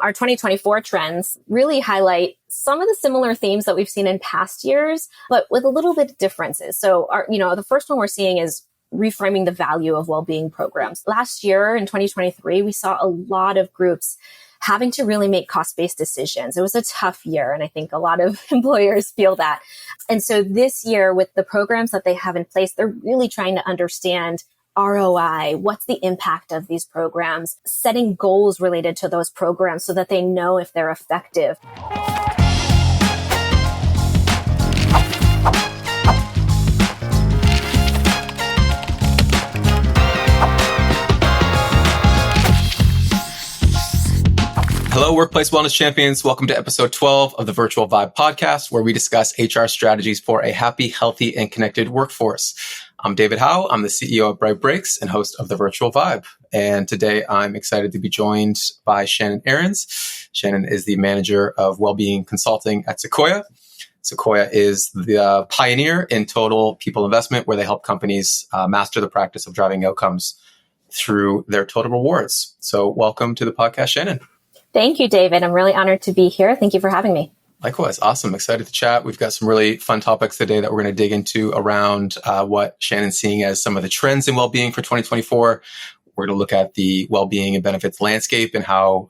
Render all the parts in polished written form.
Our 2024 trends really highlight some of the similar themes that we've seen in past years, but with a little bit of differences. So the first one we're seeing is reframing the value of well-being programs. Last year in 2023, we saw a lot of groups having to really make cost-based decisions. It was a tough year, and I think a lot of employers feel that. And so this year, with the programs that they have in place, they're really trying to understand ROI, what's the impact of these programs, setting goals related to those programs so that they know if they're effective. Hello, Workplace Wellness Champions. Welcome to episode 12 of the Virtual Vibe podcast, where we discuss HR strategies for a happy, healthy, and connected workforce. I'm David Howe. I'm the CEO of Bright Breaks and host of the Virtual Vibe. And today I'm excited to be joined by Shannon Arens. Shannon is the manager of wellbeing consulting at Sequoia. Sequoia is the pioneer in total people investment, where they help companies master the practice of driving outcomes through their total rewards. So welcome to the podcast, Shannon. Thank you, David. I'm really honored to be here. Thank you for having me. Likewise. Awesome. Excited to chat. We've got some really fun topics today that we're going to dig into around what Shannon's seeing as some of the trends in well-being for 2024. We're going to look at the well-being and benefits landscape and how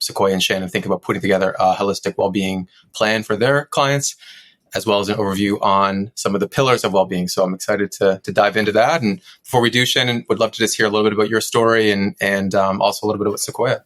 Sequoia and Shannon think about putting together a holistic well-being plan for their clients, as well as an overview on some of the pillars of well-being. So I'm excited to dive into that. And before we do, Shannon, would love to just hear a little bit about your story and also a little bit about Sequoia.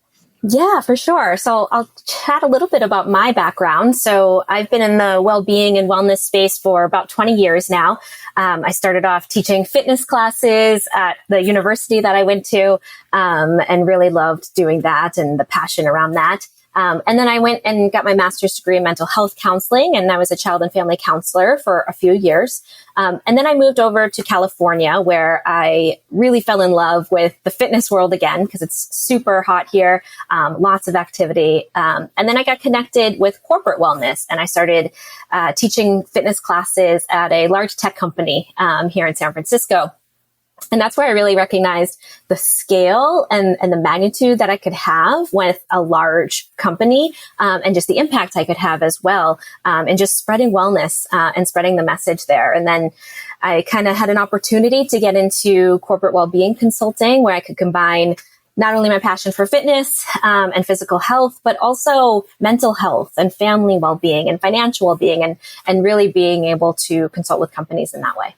Yeah, for sure. So I'll chat a little bit about my background. So I've been in the well-being and wellness space for about 20 years now. I started off teaching fitness classes at the university that I went to, and really loved doing that and the passion around that. And then I went and got my master's degree in mental health counseling, and I was a child and family counselor for a few years. And then I moved over to California, where I really fell in love with the fitness world again, because it's super hot here, lots of activity. And then I got connected with corporate wellness, and I started teaching fitness classes at a large tech company here in San Francisco. And that's where I really recognized the scale and the magnitude that I could have with a large company, and just the impact I could have as well, and just spreading wellness and spreading the message there. And then I kind of had an opportunity to get into corporate well-being consulting, where I could combine not only my passion for fitness and physical health, but also mental health and family well-being and financial well-being, and really being able to consult with companies in that way.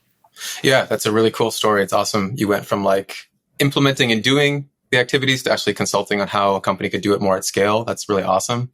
Yeah, that's a really cool story. It's awesome. You went from like implementing and doing the activities to actually consulting on how a company could do it more at scale. That's really awesome.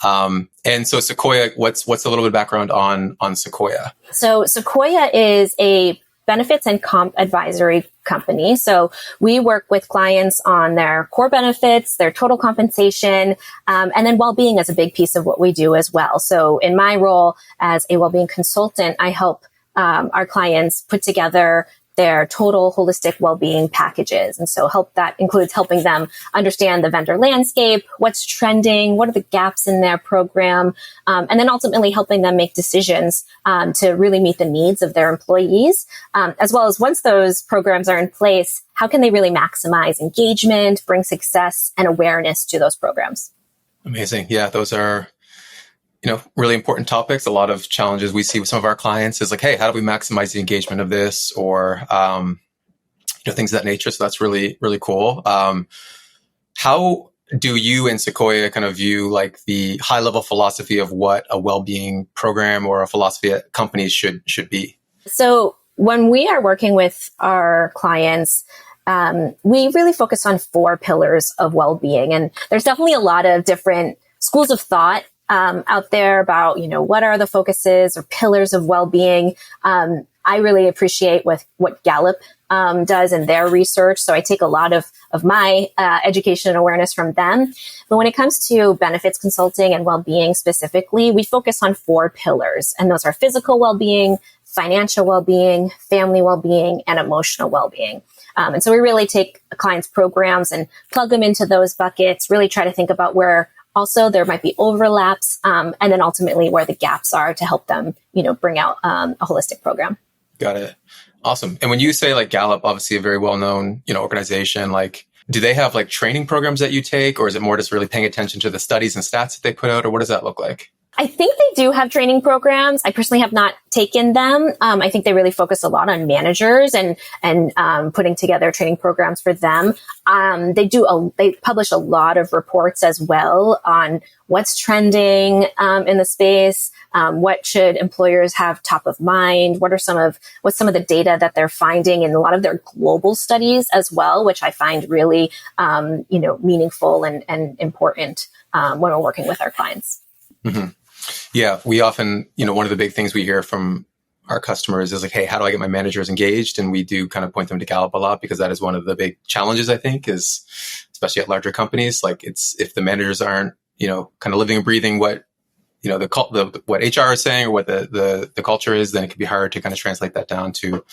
And so Sequoia, what's a little bit of background on Sequoia? So Sequoia is a benefits and comp advisory company. So we work with clients on their core benefits, their total compensation, and then well-being is a big piece of what we do as well. So in my role as a well-being consultant, I help our clients put together their total holistic well-being packages. And so that includes helping them understand the vendor landscape, what's trending, what are the gaps in their program, and then ultimately helping them make decisions to really meet the needs of their employees, as well as once those programs are in place, how can they really maximize engagement, bring success and awareness to those programs? Amazing. Yeah, those are really important topics. A lot of challenges we see with some of our clients is like, hey, how do we maximize the engagement of this, or things of that nature. So that's really, really cool. How do you and Sequoia kind of view like the high level philosophy of what a well-being program or a philosophy at companies should be? So when we are working with our clients, we really focus on 4 pillars of well-being, and there's definitely a lot of different schools of thought out there about, what are the focuses or pillars of well-being. I really appreciate what Gallup does in their research. So I take a lot of my education and awareness from them. But when it comes to benefits consulting and well-being specifically, we focus on 4 pillars. And those are physical well-being, financial well-being, family well-being, and emotional well-being. And so we really take a client's programs and plug them into those buckets, really try to think about where also there might be overlaps, and then ultimately where the gaps are to help them, bring out a holistic program. Got it. Awesome. And when you say like Gallup, obviously a very well-known, organization, like do they have like training programs that you take, or is it more just really paying attention to the studies and stats that they put out, or what does that look like? I think they do have training programs. I personally have not taken them. I think they really focus a lot on managers and putting together training programs for them. They publish a lot of reports as well on what's trending in the space. What should employers have top of mind? What's some of the data that they're finding in a lot of their global studies as well, which I find really meaningful and important when we're working with our clients. Mm-hmm. Yeah, we often, one of the big things we hear from our customers is like, hey, how do I get my managers engaged? And we do kind of point them to Gallup a lot, because that is one of the big challenges, I think, is especially at larger companies. Like, it's if the managers aren't, kind of living and breathing what, what HR is saying or what the culture is, then it can be hard to kind of translate that down to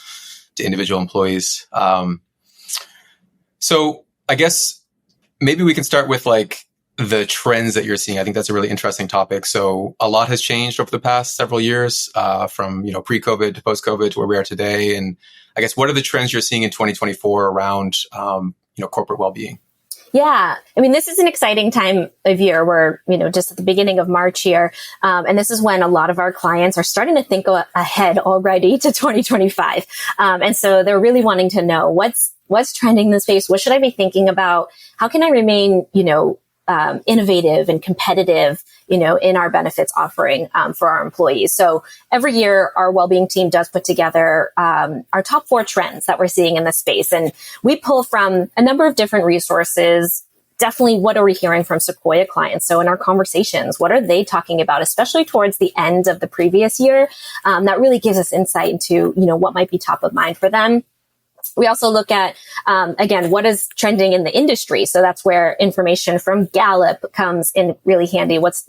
individual employees. So I guess maybe we can start with like the trends that you're seeing. I think that's a really interesting topic. So a lot has changed over the past several years, from, pre-COVID to post-COVID to where we are today. And I guess, what are the trends you're seeing in 2024 around, corporate well-being? Yeah. I mean, this is an exciting time of year. We're, just at the beginning of March here. And this is when a lot of our clients are starting to think ahead already to 2025. And so they're really wanting to know what's trending in the space. What should I be thinking about? How can I remain, innovative and competitive, in our benefits offering for our employees. So every year, our wellbeing team does put together our top 4 trends that we're seeing in the space. And we pull from a number of different resources. Definitely, what are we hearing from Sequoia clients? So in our conversations, what are they talking about, especially towards the end of the previous year? That really gives us insight into, what might be top of mind for them. We also look at, again, what is trending in the industry. So that's where information from Gallup comes in really handy. What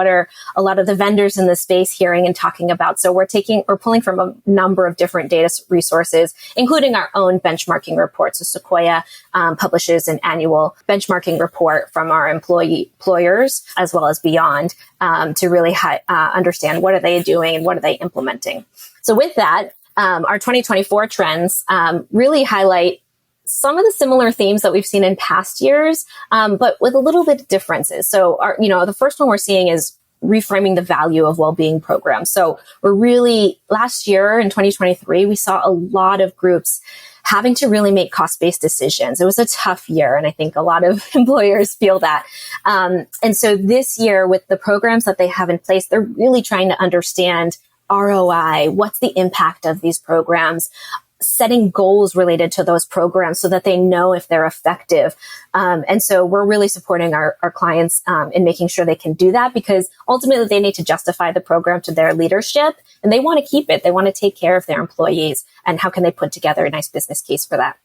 are a lot of the vendors in the space hearing and talking about? So we're pulling from a number of different data resources, including our own benchmarking reports. So Sequoia publishes an annual benchmarking report from our employers as well as beyond to really understand what are they doing and what are they implementing. So with that, our 2024 trends really highlight some of the similar themes that we've seen in past years, but with a little bit of differences. So, the first one we're seeing is reframing the value of well-being programs. So last year in 2023, we saw a lot of groups having to really make cost-based decisions. It was a tough year, and I think a lot of employers feel that. And so this year, with the programs that they have in place, they're really trying to understand ROI, what's the impact of these programs, setting goals related to those programs so that they know if they're effective. And so we're really supporting our clients in making sure they can do that, because ultimately they need to justify the program to their leadership and they want to keep it. They want to take care of their employees, and how can they put together a nice business case for that?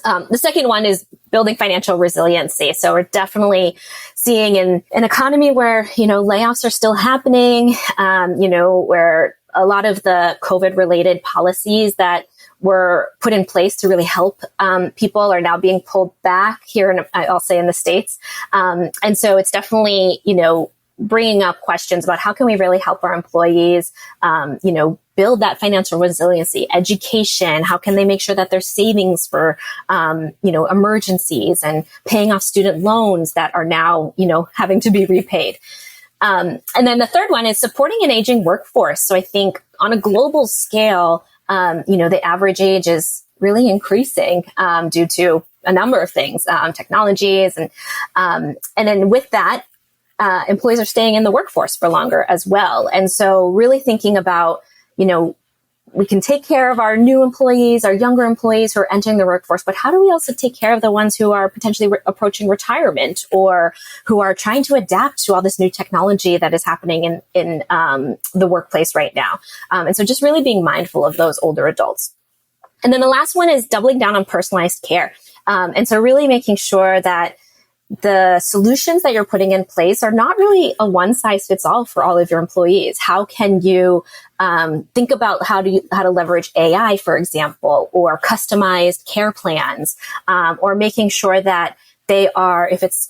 The second one is building financial resiliency. So we're definitely seeing in an economy where, layoffs are still happening, where a lot of the COVID related policies that were put in place to really help people are now being pulled back here, I'll say in the States. And so it's definitely, bringing up questions about how can we really help our employees, build that financial resiliency, education. How can they make sure that there's savings for, emergencies and paying off student loans that are now, having to be repaid. And then the third one is supporting an aging workforce. So I think on a global scale, the average age is really increasing due to a number of things, technologies. And then with that, employees are staying in the workforce for longer as well. And so really thinking about, we can take care of our new employees, our younger employees who are entering the workforce, but how do we also take care of the ones who are potentially approaching retirement or who are trying to adapt to all this new technology that is happening in the workplace right now? And so just really being mindful of those older adults. And then the last one is doubling down on personalized care. And so really making sure that the solutions that you're putting in place are not really a one size fits all for all of your employees. How can you think about how to leverage AI, for example, or customized care plans, or making sure that they are, if it's,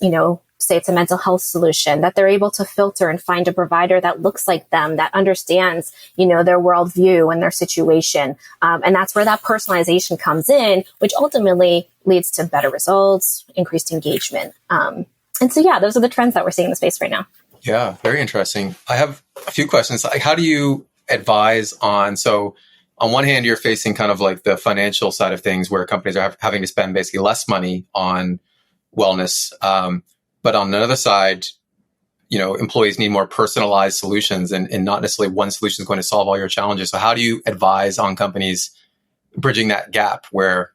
say it's a mental health solution, that they're able to filter and find a provider that looks like them, that understands, their worldview and their situation. And that's where that personalization comes in, which ultimately, leads to better results, increased engagement. And so, yeah, those are the trends that we're seeing in the space right now. Yeah, very interesting. I have a few questions. Like, how do you advise on, so on one hand, you're facing kind of like the financial side of things where companies are having to spend basically less money on wellness. But on the other side, employees need more personalized solutions and not necessarily one solution is going to solve all your challenges. So how do you advise on companies bridging that gap where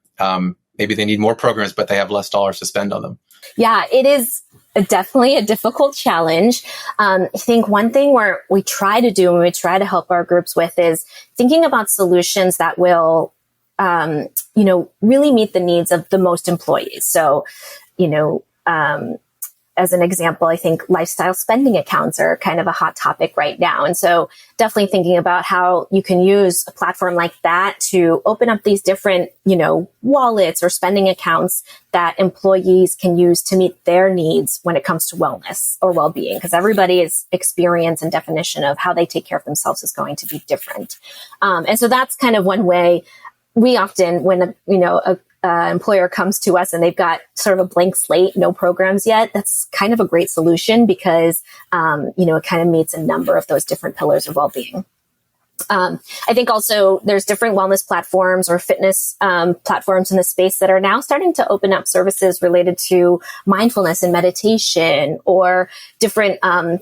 maybe they need more programs, but they have less dollars to spend on them? Yeah, it is definitely a difficult challenge. I think one thing where we try to do and we try to help our groups with is thinking about solutions that will, really meet the needs of the most employees. So, as an example, I think lifestyle spending accounts are kind of a hot topic right now. And so definitely thinking about how you can use a platform like that to open up these different, wallets or spending accounts that employees can use to meet their needs when it comes to wellness or well-being, because everybody's experience and definition of how they take care of themselves is going to be different. And so that's kind of one way we often, when, employer comes to us and they've got sort of a blank slate, no programs yet, that's kind of a great solution because, it kind of meets a number of those different pillars of well-being. I think also there's different wellness platforms or fitness platforms in the space that are now starting to open up services related to mindfulness and meditation or different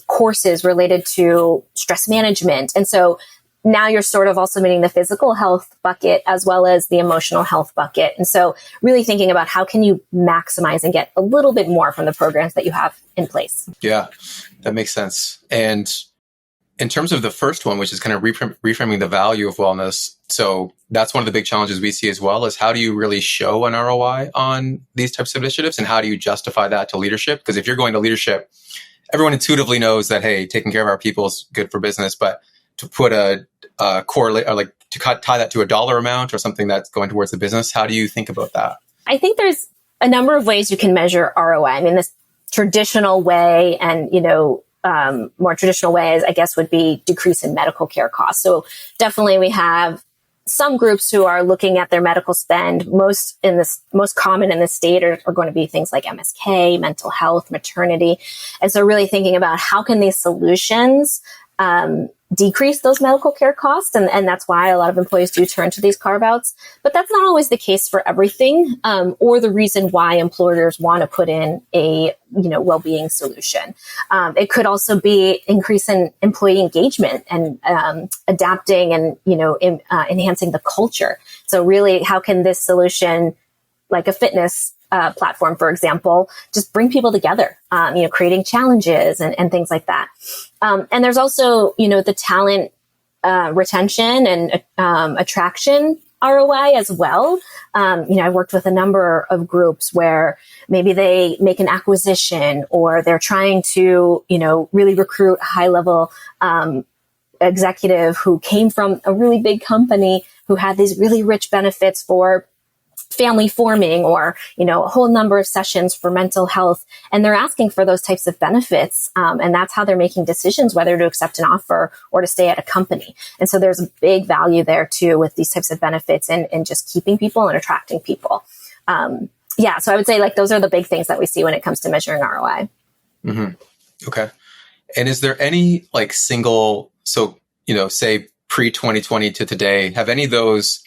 courses related to stress management. And so now you're sort of also meeting the physical health bucket as well as the emotional health bucket. And so really thinking about how can you maximize and get a little bit more from the programs that you have in place. Yeah, that makes sense. And in terms of the first one, which is kind of reframing the value of wellness. So that's one of the big challenges we see as well is how do you really show an ROI on these types of initiatives? And how do you justify that to leadership? Because if you're going to leadership, everyone intuitively knows that, hey, taking care of our people is good for business, but to put a correlate or like to tie that to a dollar amount or something that's going towards the business, how do you think about that? I think there's a number of ways you can measure ROI. I mean, this traditional way and, more traditional ways, I guess, would be decrease in medical care costs. So definitely we have some groups who are looking at their medical spend. Most common in the state are going to be things like MSK, mental health, maternity. And so really thinking about how can these solutions decrease those medical care costs. And that's why a lot of employees do turn to these carve-outs. But that's not always the case for everything, or the reason why employers want to put in a, well-being solution. It could also be increase in employee engagement and adapting and, enhancing the culture. So really, how can this solution, like a fitness platform, for example, just bring people together, creating challenges and things like that. And there's also, the talent retention and attraction ROI as well. I've worked with a number of groups where maybe they make an acquisition or they're trying to, really recruit a high level executive who came from a really big company who had these really rich benefits for family forming or, a whole number of sessions for mental health. And they're asking for those types of benefits. And that's how they're making decisions, whether to accept an offer or to stay at a company. And so there's a big value there too, with these types of benefits and just keeping people and attracting people. So I would say those are the big things that we see when it comes to measuring ROI. Mm-hmm. Okay. And is there any single, say pre-2020 to today, have any of those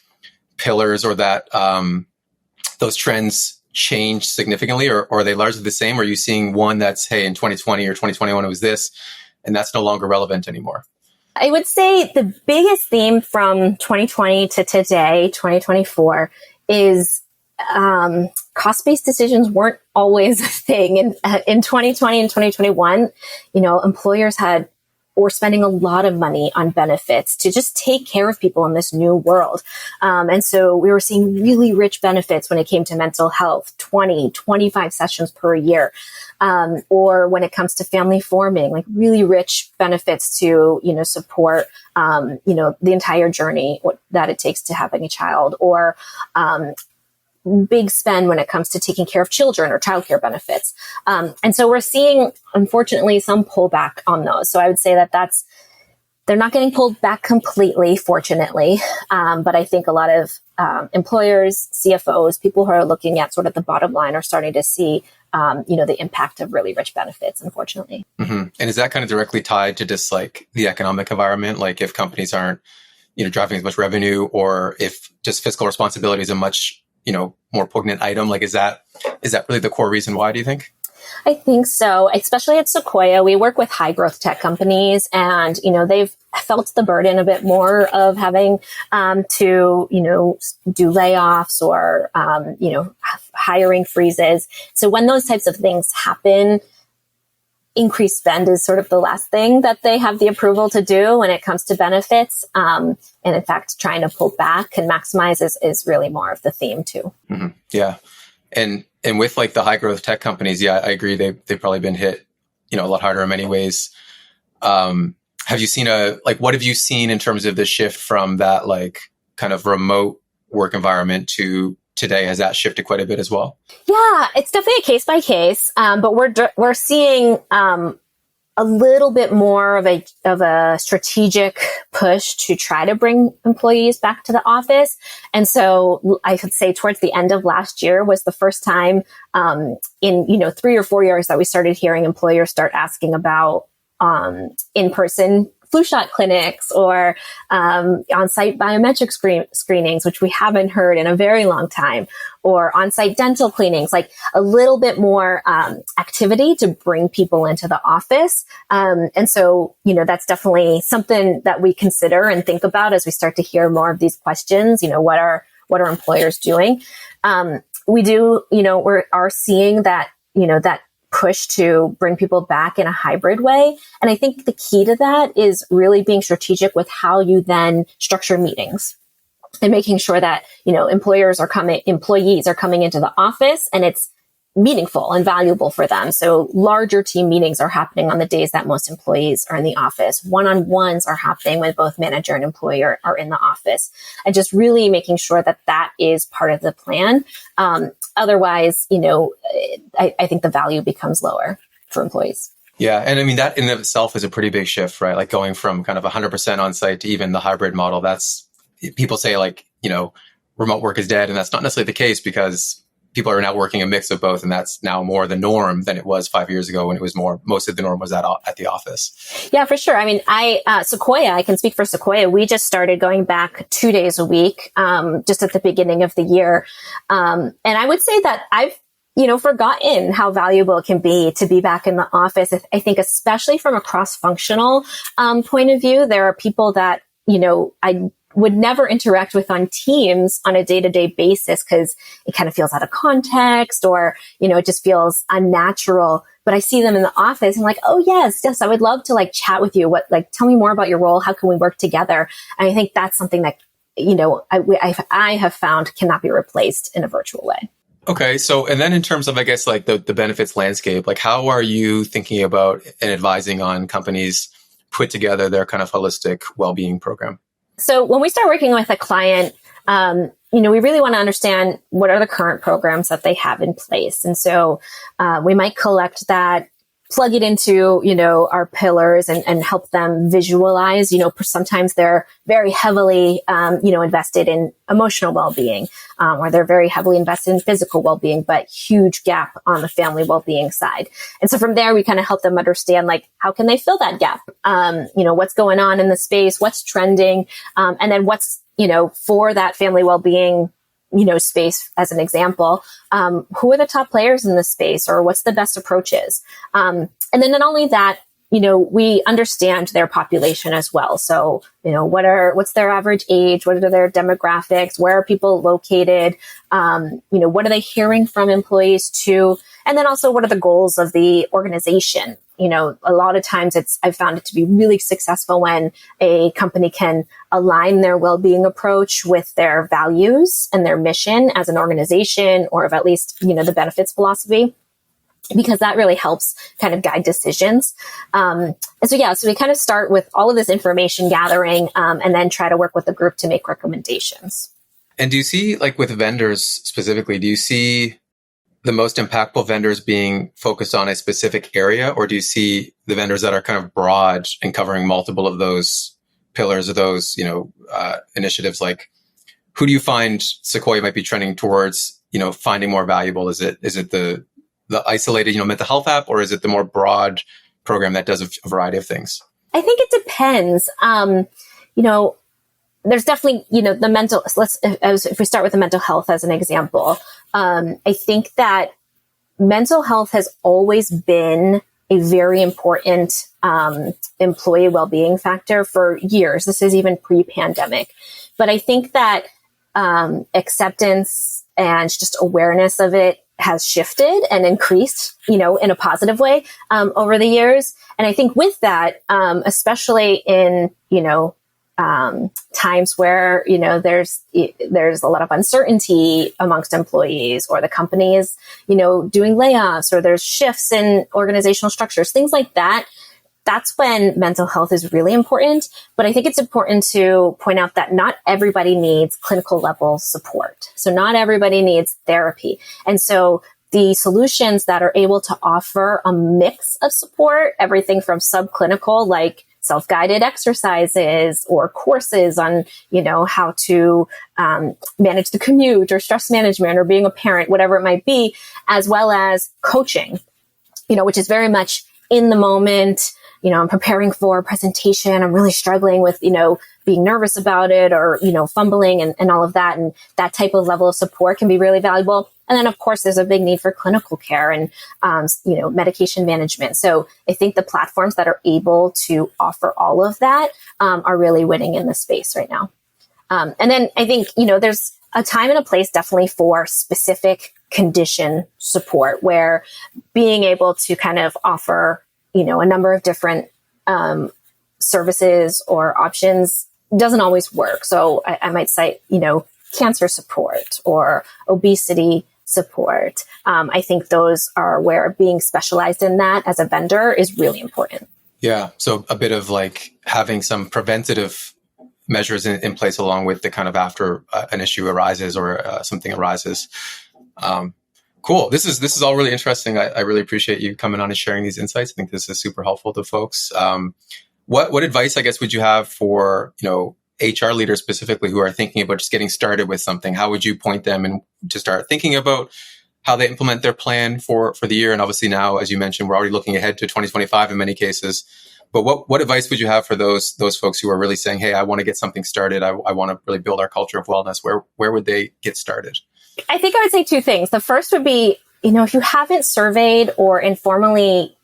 pillars or that, those trends changed significantly, or are they largely the same? Or are you seeing one that's, hey, in 2020 or 2021, it was this, and that's no longer relevant anymore? I would say the biggest theme from 2020 to today, 2024, is cost-based decisions weren't always a thing. In 2020 and 2021, employers were spending a lot of money on benefits to just take care of people in this new world. And so we were seeing really rich benefits when it came to mental health, 20, 25 sessions per year. Or when it comes to family forming, really rich benefits to, support, the entire journey that it takes to having a child, or, big spend when it comes to taking care of children or childcare benefits. And so we're seeing, unfortunately, some pullback on those. So I would say that that's They're not getting pulled back completely, fortunately. But I think a lot of employers, CFOs, people who are looking at sort of the bottom line are starting to see, the impact of really rich benefits, unfortunately. Mm-hmm. And is that kind of directly tied to just like the economic environment? Like if companies aren't, driving as much revenue, or if just fiscal responsibility is a much, more poignant item, like is that really the core reason why, do you think? I think so, especially at Sequoia. We work with high growth tech companies, and, they've felt the burden a bit more of having to, do layoffs or, hiring freezes. So when those types of things happen, increased spend is sort of the last thing that they have the approval to do when it comes to benefits. And in fact, trying to pull back and maximize is really more of the theme too. Mm-hmm. Yeah. And with like the high growth tech companies, yeah, I agree. They've probably been hit, a lot harder in many ways. Have you seen what have you seen in terms of the shift from that like kind of remote work environment to today? Has that shifted quite a bit as well? Yeah, it's definitely a case by case, but we're seeing a little bit more of a strategic push to try to bring employees back to the office. And so I could say towards the end of last year was the first time in 3 or 4 years that we started hearing employers start asking about in-person flu shot clinics or on-site biometric screenings, which we haven't heard in a very long time, or on-site dental cleanings, like a little bit more activity to bring people into the office. And so, that's definitely something that we consider and think about as we start to hear more of these questions. What are employers doing? We do, we are seeing that, that push to bring people back in a hybrid way. And I think the key to that is really being strategic with how you then structure meetings and making sure that, employees are coming into the office and it's meaningful and valuable for them. So larger team meetings are happening on the days that most employees are in the office. One-on-ones are happening when both manager and employer are in the office, and just really making sure that that is part of the plan. Otherwise, I think the value becomes lower for employees. Yeah. And I mean, that in and of itself is a pretty big shift, right? Like going from kind of 100% on site to even the hybrid model. That's, people say like, remote work is dead. And that's not necessarily the case, because people are now working a mix of both. And that's now more the norm than it was 5 years ago, when it was most of the norm was at the office. Yeah, for sure. I mean, Sequoia, I can speak for Sequoia. We just started going back 2 days a week, just at the beginning of the year. And I would say that I've, forgotten how valuable it can be to be back in the office. I think especially from a cross-functional point of view, there are people that, I would never interact with on Teams on a day-to-day basis because it kind of feels out of context, or, it just feels unnatural. But I see them in the office and like, oh yes, I would love to like chat with you. Tell me more about your role. How can we work together? And I think that's something that, I have found cannot be replaced in a virtual way. Okay. So, and then in terms of, I guess, like the benefits landscape, like how are you thinking about and advising on companies put together their kind of holistic well-being program? So when we start working with a client, we really want to understand what are the current programs that they have in place. And so we might collect that, plug it into, our pillars and help them visualize. Sometimes they're very heavily, invested in emotional well-being, or they're very heavily invested in physical well-being, but huge gap on the family well-being side. And so from there, we kind of help them understand, like, how can they fill that gap? What's going on in the space, what's trending, and then what's, for that family well-being, space as an example, who are the top players in the space, or what's the best approaches? And then not only that, we understand their population as well. So, what's their average age? What are their demographics? Where are people located? What are they hearing from employees too? And then also, what are the goals of the organization? A lot of times I've found it to be really successful when a company can align their well-being approach with their values and their mission as an organization, or of at least, the benefits philosophy, because that really helps kind of guide decisions. So we kind of start with all of this information gathering, and then try to work with the group to make recommendations. And do you see, like with vendors specifically, do you see the most impactful vendors being focused on a specific area, or do you see the vendors that are kind of broad and covering multiple of those pillars of those, initiatives, like who do you find Sequoia might be trending towards, finding more valuable? Is it the isolated, mental health app, or is it the more broad program that does a variety of things? I think it depends. There's definitely, the mental, if we start with the mental health as an example, I think that mental health has always been a very important employee well-being factor for years. This is even pre-pandemic. But I think that acceptance and just awareness of it has shifted and increased, in a positive way over the years. And I think with that, especially in, times where, there's a lot of uncertainty amongst employees, or the company is, doing layoffs, or there's shifts in organizational structures, things like that. That's when mental health is really important. But I think it's important to point out that not everybody needs clinical level support. So not everybody needs therapy. And so the solutions that are able to offer a mix of support, everything from subclinical, like self-guided exercises or courses on, how to manage the commute or stress management or being a parent, whatever it might be, as well as coaching, which is very much in the moment. I'm preparing for a presentation. I'm really struggling with, being nervous about it, or, fumbling and all of that. And that type of level of support can be really valuable. And then, of course, there's a big need for clinical care and, medication management. So I think the platforms that are able to offer all of that are really winning in the space right now. And then I think, there's a time and a place definitely for specific condition support, where being able to kind of offer, a number of different services or options doesn't always work. So I might cite, cancer support or obesity support. I think those are where being specialized in that as a vendor is really important. Yeah. So a bit of like having some preventative measures in place along with the kind of after an issue arises or something arises. Cool. This is all really interesting. I really appreciate you coming on and sharing these insights. I think this is super helpful to folks. What advice, I guess, would you have for, HR leaders specifically who are thinking about just getting started with something? How would you point them and to start thinking about how they implement their plan for the year? And obviously now, as you mentioned, we're already looking ahead to 2025 in many cases. But what advice would you have for those folks who are really saying, hey, I want to get something started. I want to really build our culture of wellness. Where would they get started? I think I would say two things. The first would be, if you haven't surveyed or informally,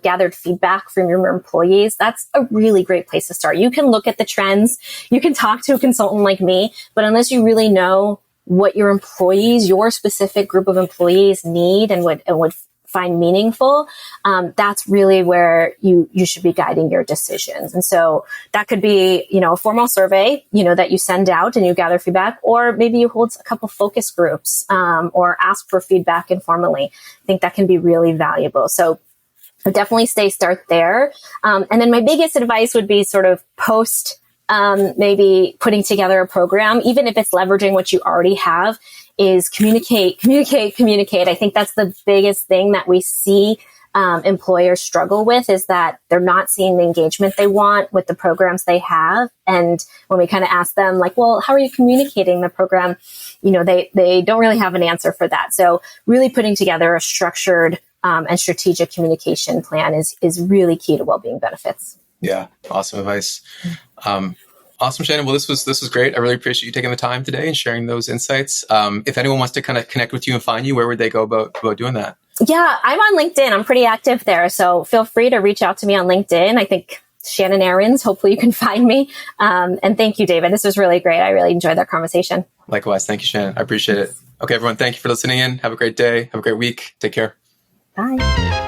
gathered feedback from your employees, that's a really great place to start. You can look at the trends. You can talk to a consultant like me, but unless you really know what your employees, your specific group of employees need and would find meaningful, that's really where you should be guiding your decisions. And so that could be, a formal survey, that you send out and you gather feedback, or maybe you hold a couple focus groups, or ask for feedback informally. I think that can be really valuable. So definitely start there. And then my biggest advice would be sort of post, maybe putting together a program, even if it's leveraging what you already have, is communicate. I think that's the biggest thing that we see employers struggle with, is that they're not seeing the engagement they want with the programs they have. And when we kind of ask them, like, well, how are you communicating the program? They don't really have an answer for that. So really putting together a structured and strategic communication plan is really key to well-being benefits. Yeah. Awesome advice. Awesome, Shannon. Well, this was great. I really appreciate you taking the time today and sharing those insights. If anyone wants to kind of connect with you and find you, where would they go about doing that? Yeah, I'm on LinkedIn. I'm pretty active there. So feel free to reach out to me on LinkedIn. I think Shannon Arens, hopefully you can find me. And thank you, David. This was really great. I really enjoyed that conversation. Likewise. Thank you, Shannon. I appreciate it. Okay, everyone. Thank you for listening in. Have a great day. Have a great week. Take care. Bye.